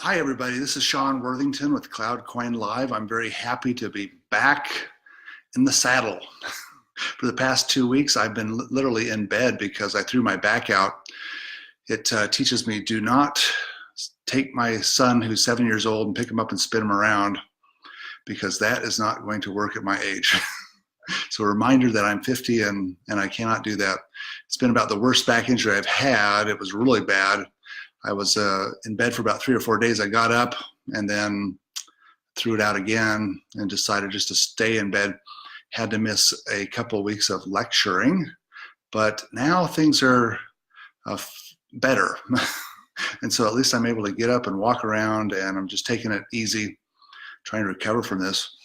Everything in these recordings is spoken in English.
Hi, everybody. This is Sean Worthington with CloudCoin Live. I'm very happy to be back in the saddle. For the past 2 weeks, I've been literally in bed because I threw my back out. It teaches me do not take my son who's 7 years old and pick him up and spin him around, because that is not going to work at my age. So a reminder that I'm 50 and I cannot do that. It's been about the worst back injury I've had. It was really bad. I was in bed for about 3 or 4 days. I got up and then threw it out again and decided just to stay in bed. Had to miss a couple of weeks of lecturing, but now things are better. And so at least I'm able to get up and walk around, and I'm just taking it easy, trying to recover from this.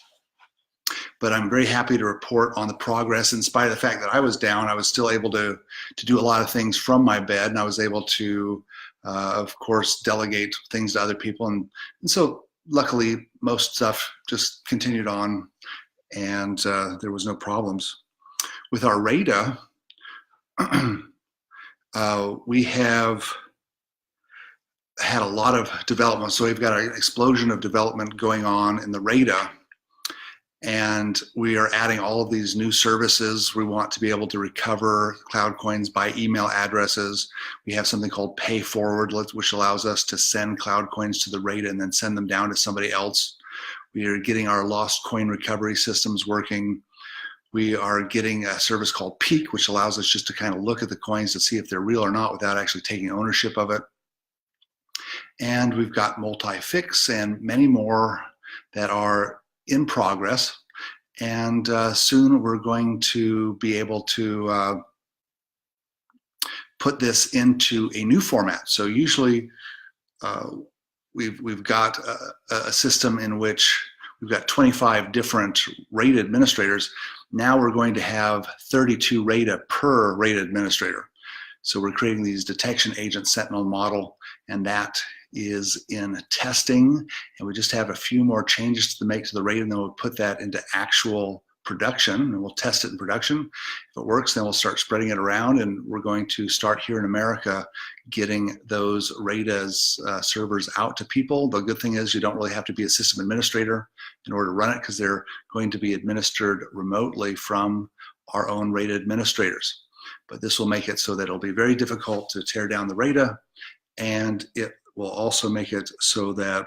But I'm very happy to report on the progress. In spite of the fact that I was down, I was still able to do a lot of things from my bed, and I was able to of course, delegate things to other people. And so luckily, most stuff just continued on, and there was no problems. With our RAIDA, we have had a lot of development. So we've got an explosion of development going on in the RAIDA, and we are adding all of these new services. We want to be able to recover cloud coins by email addresses. We have something called Pay Forward, which allows us to send cloud coins to the RAIDA and then send them down to somebody else. We are getting our lost coin recovery systems working. We are getting a service called Peek, which allows us just to kind of look at the coins to see if they're real or not without actually taking ownership of it. And we've got multi-fix and many more that are in progress, and soon we're going to be able to put this into a new format. So usually we've got a system in which we've got 25 different RAIDA administrators. Now we're going to have 32 RAIDA per RAIDA administrator. So we're creating these detection agent sentinel model, and that is in testing, and we just have a few more changes to make to the RAIDA, and then we'll put that into actual production, and we'll test it in production. If it works, then we'll start spreading it around, and we're going to start here in America getting those RAIDA's servers out to people. The good thing is you don't really have to be a system administrator in order to run it, because they're going to be administered remotely from our own RAIDA administrators. But this will make it so that it'll be very difficult to tear down the RAIDA, and it will also make it so that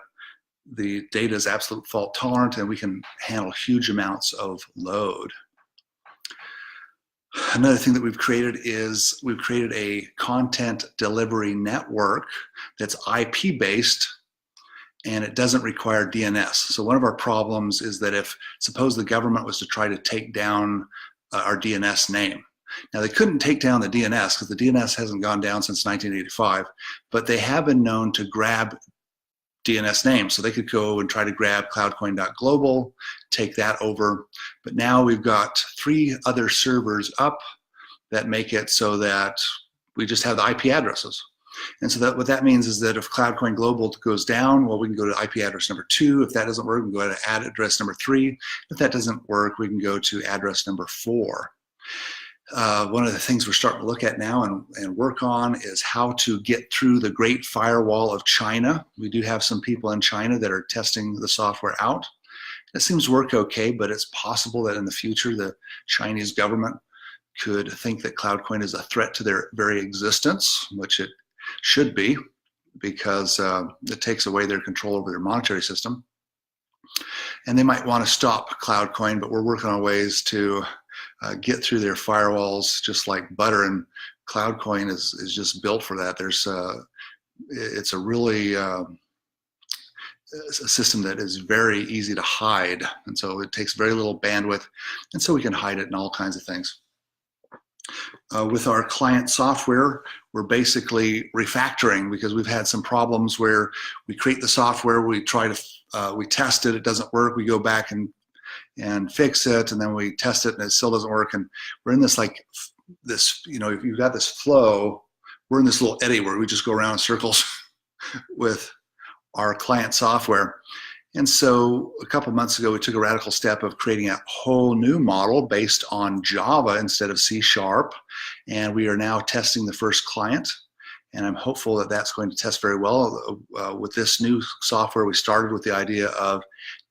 the data is absolute fault tolerant and we can handle huge amounts of load. Another thing that we've created is we've created a content delivery network that's IP based, and it doesn't require DNS. So one of our problems is that if, suppose the government was to try to take down our DNS name. Now, they couldn't take down the DNS because the DNS hasn't gone down since 1985, but they have been known to grab DNS names. So they could go and try to grab cloudcoin.global, take that over. But now we've got 3 other servers up that make it so that we just have the IP addresses. And so that what that means is that if Cloudcoin Global goes down, well, we can go to IP address number 2. If that doesn't work, we can go to address number 3. If that doesn't work, we can go to address number 4. One of the things we're starting to look at now and work on is how to get through the Great Firewall of China. We do have some people in China that are testing the software out. It seems to work okay, but it's possible that in the future the Chinese government could think that CloudCoin is a threat to their very existence, which it should be, because it takes away their control over their monetary system. And they might want to stop CloudCoin, but we're working on ways to get through their firewalls just like butter, and CloudCoin is just built for that. It's a really a system that is very easy to hide, and so it takes very little bandwidth, and so we can hide it in all kinds of things. With our client software, we're basically refactoring, because we've had some problems where we create the software, we try to we test it, it doesn't work, we go back and fix it, and then we test it and it still doesn't work, and we're in this if you've got this flow, we're in this little eddy where we just go around in circles with our client software. And so a couple months ago, we took a radical step of creating a whole new model based on Java instead of C#, and we are now testing the first client. and I'm hopeful that that's going to test very well. With this new software, we started with the idea of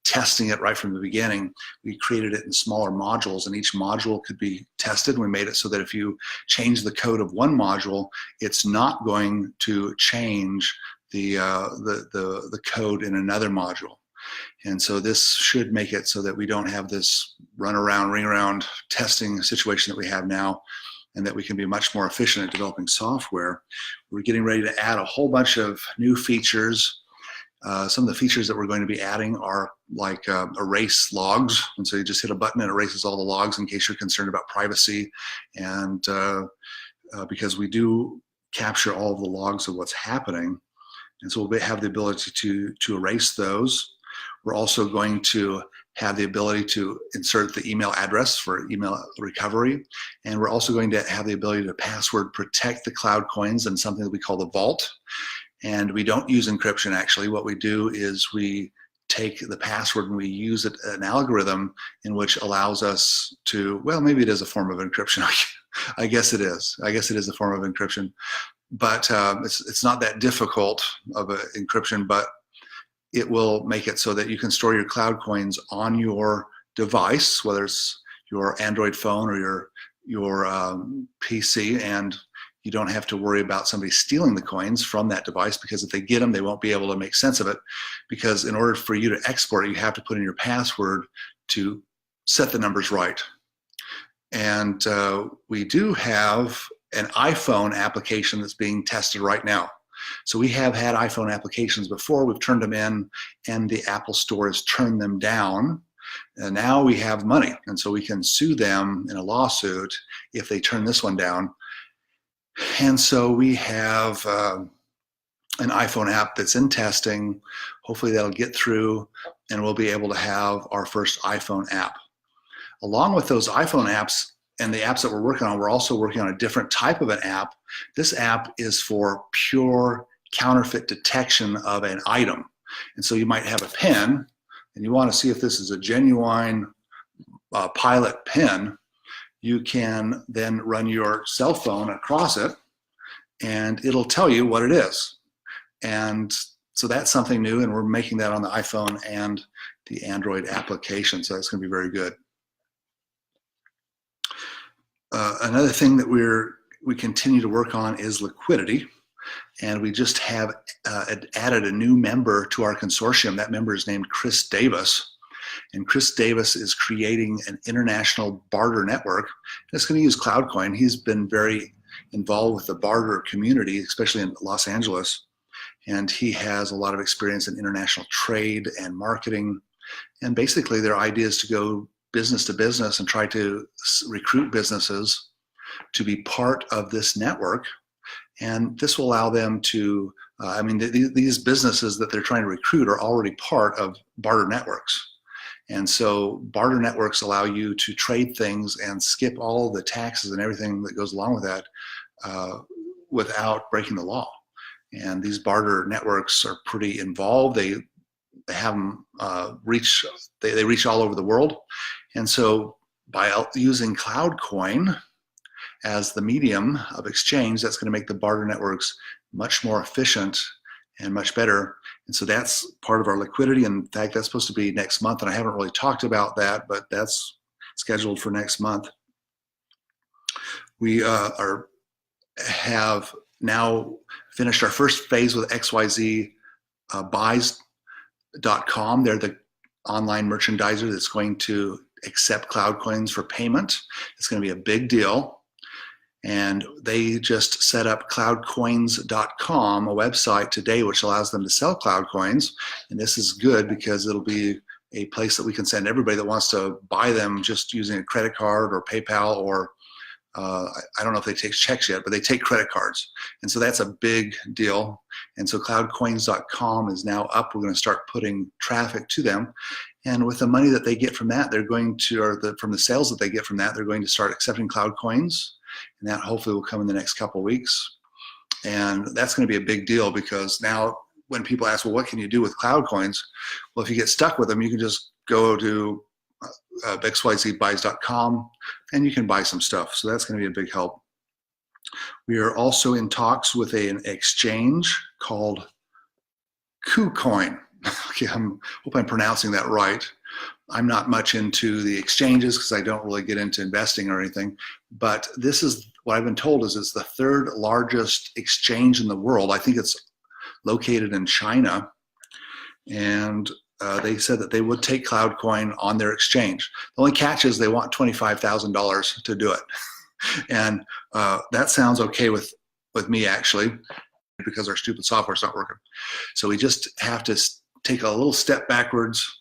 testing it right from the beginning. We created it in smaller modules, and each module could be tested. We made it so that if you change the code of one module, it's not going to change the code in another module. And so this should make it so that we don't have this run around, ring around testing situation that we have now, and that we can be much more efficient at developing software. We're getting ready to add a whole bunch of new features. Some of the features that we're going to be adding are like erase logs. And so you just hit a button and it erases all the logs in case you're concerned about privacy. And because we do capture all of the logs of what's happening. And so we'll have the ability to erase those. We're also going to have the ability to insert the email address for email recovery. And we're also going to have the ability to password protect the cloud coins in something that we call the vault. And we don't use encryption, actually. What we do is we take the password and we use an algorithm in which allows us to, well, maybe it is a form of encryption. I guess it is. I guess it is a form of encryption. But it's not that difficult of an encryption, but it will make it so that you can store your cloud coins on your device, whether it's your Android phone or your PC, and you don't have to worry about somebody stealing the coins from that device, because if they get them, they won't be able to make sense of it, because in order for you to export it, you have to put in your password to set the numbers right. And we do have an iPhone application that's being tested right now. So we have had iPhone applications before, we've turned them in, and the Apple Store has turned them down. And now we have money, and so we can sue them in a lawsuit if they turn this one down. And so we have an iPhone app that's in testing. Hopefully that'll get through, and we'll be able to have our first iPhone app. Along with those iPhone apps and the apps that we're working on, we're also working on a different type of an app. This app is for pure counterfeit detection of an item. And so you might have a pen, and you want to see if this is a genuine Pilot pen. You can then run your cell phone across it, and it'll tell you what it is. And so that's something new, and we're making that on the iPhone and the Android application, so that's going to be very good. Another thing that we continue to work on is liquidity, and we just have added a new member to our consortium. That member is named Chris Davis, and Chris Davis is creating an international barter network that's going to use CloudCoin. He's been very involved with the barter community, especially in Los Angeles, and he has a lot of experience in international trade and marketing. And basically their idea is to go business to business and try to recruit businesses to be part of this network. And this will allow them to, these businesses that they're trying to recruit are already part of barter networks. And so barter networks allow you to trade things and skip all the taxes and everything that goes along with that without breaking the law. And these barter networks are pretty involved. They have them reach all over the world. And so by using CloudCoin as the medium of exchange, that's going to make the barter networks much more efficient and much better. And so that's part of our liquidity. In fact, that's supposed to be next month, and I haven't really talked about that, but that's scheduled for next month. We have now finished our first phase with XYZ buys.com. They're the online merchandiser that's going to accept cloud coins for payment. It's going to be a big deal. And they just set up cloudcoins.com, a website today, which allows them to sell cloud coins. And this is good because it'll be a place that we can send everybody that wants to buy them just using a credit card or PayPal, or I don't know if they take checks yet, but they take credit cards. And so that's a big deal. And so cloudcoins.com is now up. We're going to start putting traffic to them. And with the money that they get from that, they're going to, from the sales that they get from that, they're going to start accepting cloud coins. And that hopefully will come in the next couple of weeks. And that's going to be a big deal, because now when people ask, well, what can you do with cloud coins? Well, if you get stuck with them, you can just go to xyzbuys.com and you can buy some stuff. So that's going to be a big help. We are also in talks with an exchange called KuCoin. Okay, I hope I'm pronouncing that right. I'm not much into the exchanges because I don't really get into investing or anything, but this is what I've been told is it's the third largest exchange in the world. I think it's located in China, and they said that they would take CloudCoin on their exchange. The only catch is they want $25,000 to do it. And that sounds okay with me, actually, because our stupid software is not working. So we just have to take a little step backwards,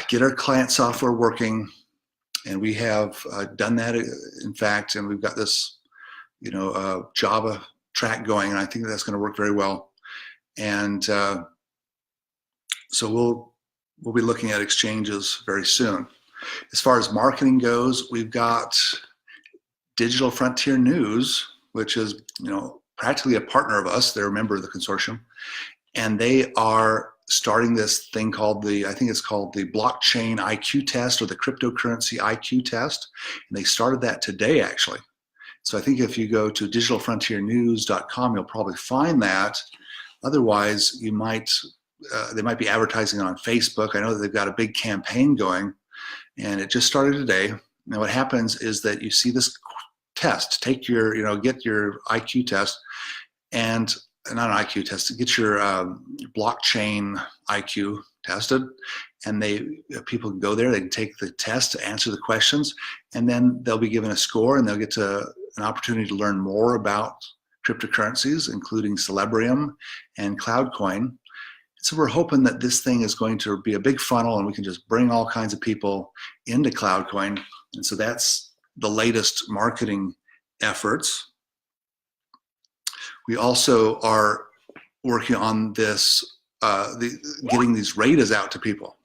get our client software working, and we have done that, in fact, and we've got this, Java track going, and I think that's going to work very well. And so we'll be looking at exchanges very soon. As far as marketing goes, we've got Digital Frontier News, which is practically a partner of us. They're a member of the consortium, and they are starting this thing called I think it's called the blockchain IQ test or the cryptocurrency IQ test, and they started that today, actually. So I think if you go to digitalfrontiernews.com, you'll probably find that. Otherwise, they might be advertising it on Facebook. I know that they've got a big campaign going, and it just started today. Now what happens is that you see this test, get your IQ test, and not an IQ test, get your blockchain IQ tested, and people can go there, they can take the test to answer the questions, and then they'll be given a score, and they'll get an opportunity to learn more about cryptocurrencies, including Celebrium and Cloudcoin. So we're hoping that this thing is going to be a big funnel, and we can just bring all kinds of people into Cloudcoin. And so that's the latest marketing efforts. We also are working on this, getting these RAIDAs out to people.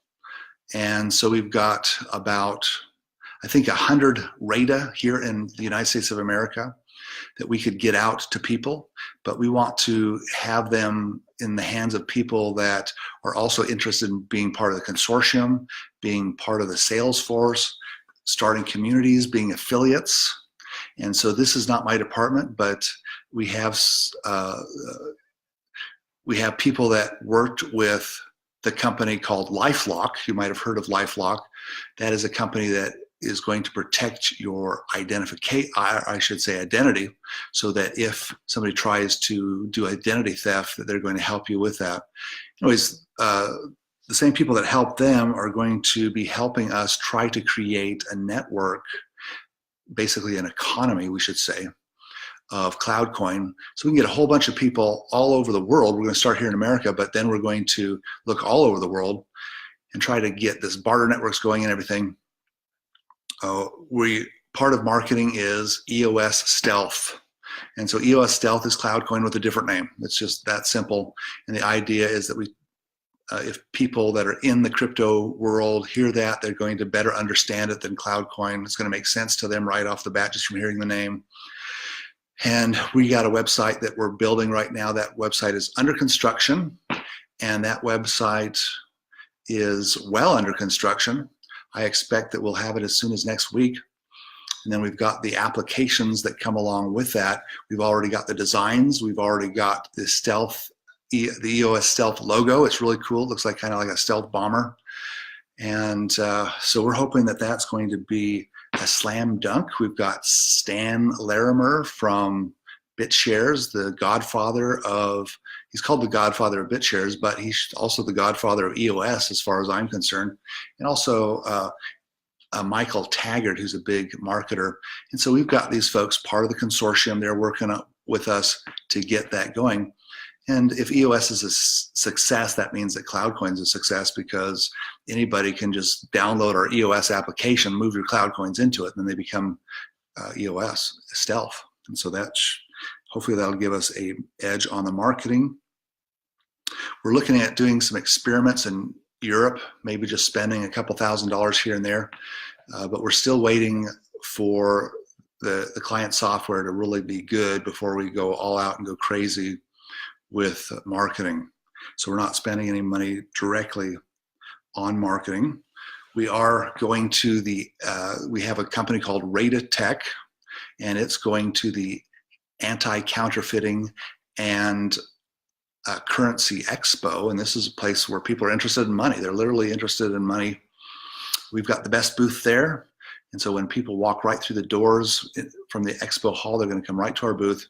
And so we've got about, I think, 100 RAIDA here in the United States of America that we could get out to people, but we want to have them in the hands of people that are also interested in being part of the consortium, being part of the sales force, starting communities, being affiliates. And so this is not my department, but we have people that worked with the company called LifeLock. You might have heard of LifeLock. That is a company that is going to protect your identity, so that if somebody tries to do identity theft, that they're going to help you with that. Anyways, the same people that help them are going to be helping us try to create a network, basically an economy, we should say, of CloudCoin. So we can get a whole bunch of people all over the world. We're going to start here in America, but then we're going to look all over the world and try to get this barter networks going and everything. Part of marketing is EOS Stealth. And so EOS Stealth is CloudCoin with a different name. It's just that simple. And the idea is that if people that are in the crypto world hear that, they're going to better understand it than CloudCoin. It's going to make sense to them right off the bat just from hearing the name. And we got a website that we're building right now. That website is under construction, and that website is well under construction. I expect that we'll have it as soon as next week. And then we've got the applications that come along with that. We've already got the designs. We've already got the EOS Stealth logo. It's really cool. It looks like kind of like a stealth bomber. And so we're hoping that that's going to be a slam dunk. We've got Stan Larimer from BitShares, he's called the godfather of BitShares, but he's also the godfather of EOS as far as I'm concerned. And also Michael Taggart, who's a big marketer. And so we've got these folks part of the consortium. They're working with us to get that going. And if EOS is a success, that means that CloudCoin is a success, because anybody can just download our EOS application, move your CloudCoins into it, and then they become EOS Stealth. And so hopefully that'll give us an edge on the marketing. We're looking at doing some experiments in Europe, maybe just spending a couple $1,000s here and there, but we're still waiting for the client software to really be good before we go all out and go crazy with marketing. So we're not spending any money directly on marketing. We are going to we have a company called RAIDA Tech, and it's going to the Anti-Counterfeiting and Currency Expo, and this is a place where people are interested in money. They're literally interested in money. We've got the best booth there, and so when people walk right through the doors from the expo hall, they're going to come right to our booth,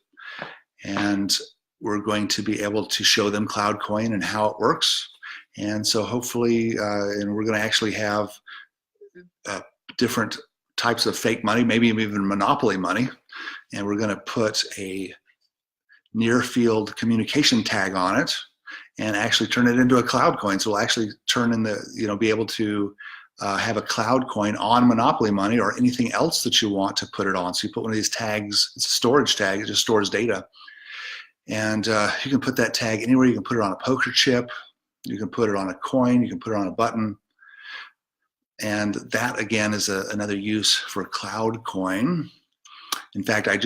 and we're going to be able to show them CloudCoin and how it works. And so hopefully, and we're going to actually have different types of fake money, maybe even monopoly money, and we're going to put a near field communication tag on it and actually turn it into a CloudCoin. So we'll actually turn in the, be able to have a CloudCoin on monopoly money or anything else that you want to put it on. So you put one of these tags, it's a storage tag, it just stores data. And you can put that tag anywhere. You can put it on a poker chip, you can put it on a coin, you can put it on a button. And that again is another use for CloudCoin. In fact, I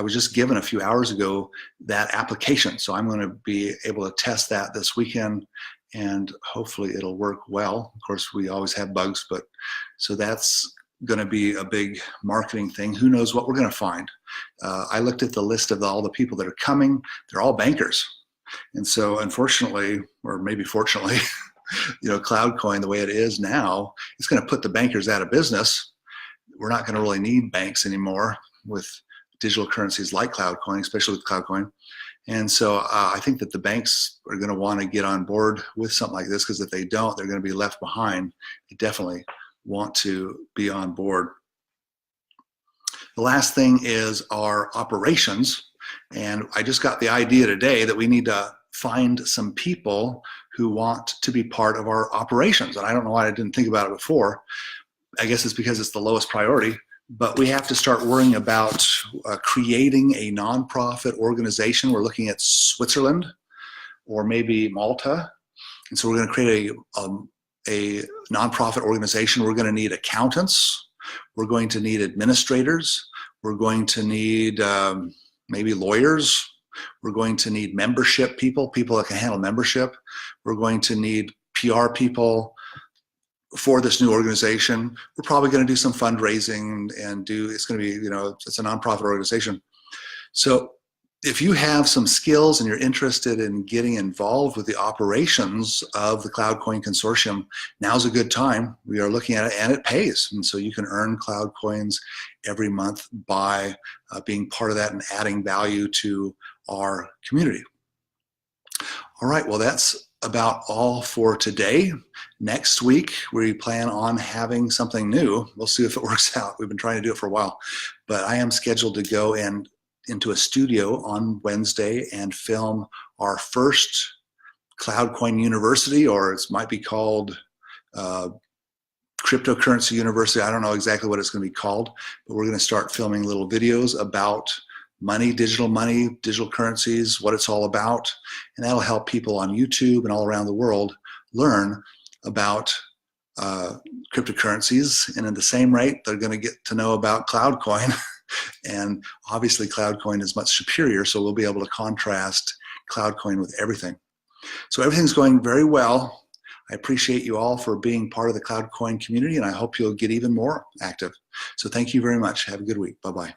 was just given a few hours ago that application. So I'm going to be able to test that this weekend, and hopefully it'll work well. Of course, we always have bugs, but so that's going to be a big marketing thing. Who knows what we're going to find? I looked at the list of all the people that are coming. They're all bankers. And so unfortunately, or maybe fortunately, CloudCoin, the way it is now, it's going to put the bankers out of business. We're not going to really need banks anymore with digital currencies like CloudCoin, especially with CloudCoin. And so I think that the banks are going to want to get on board with something like this, because if they don't, they're going to be left behind. They definitely want to be on board. The last thing is our operations. And I just got the idea today that we need to find some people who want to be part of our operations. And I don't know why I didn't think about it before. I guess it's because it's the lowest priority. But we have to start worrying about creating a nonprofit organization. We're looking at Switzerland or maybe Malta. And so we're going to create a nonprofit organization. We're going to need accountants. We're going to need administrators. We're going to need maybe lawyers. We're going to need membership people that can handle membership. We're going to need PR people for this new organization. We're probably going to do some fundraising and it's going to be, it's a nonprofit organization. So if you have some skills and you're interested in getting involved with the operations of the CloudCoin Consortium, now's a good time. We are looking at it, and it pays. And so you can earn Cloud Coins every month by being part of that and adding value to our community. All right, well, that's about all for today. Next week, we plan on having something new. We'll see if it works out. We've been trying to do it for a while, but I am scheduled to go into a studio on Wednesday and film our first CloudCoin University, or it might be called Cryptocurrency University. I don't know exactly what it's going to be called, but we're going to start filming little videos about money, digital currencies, what it's all about. And that'll help people on YouTube and all around the world learn about cryptocurrencies. And at the same rate, they're going to get to know about CloudCoin. And obviously CloudCoin is much superior, so we'll be able to contrast CloudCoin with everything. So everything's going very well. I appreciate you all for being part of the CloudCoin community, and I hope you'll get even more active. So thank you very much. Have a good week. Bye-bye.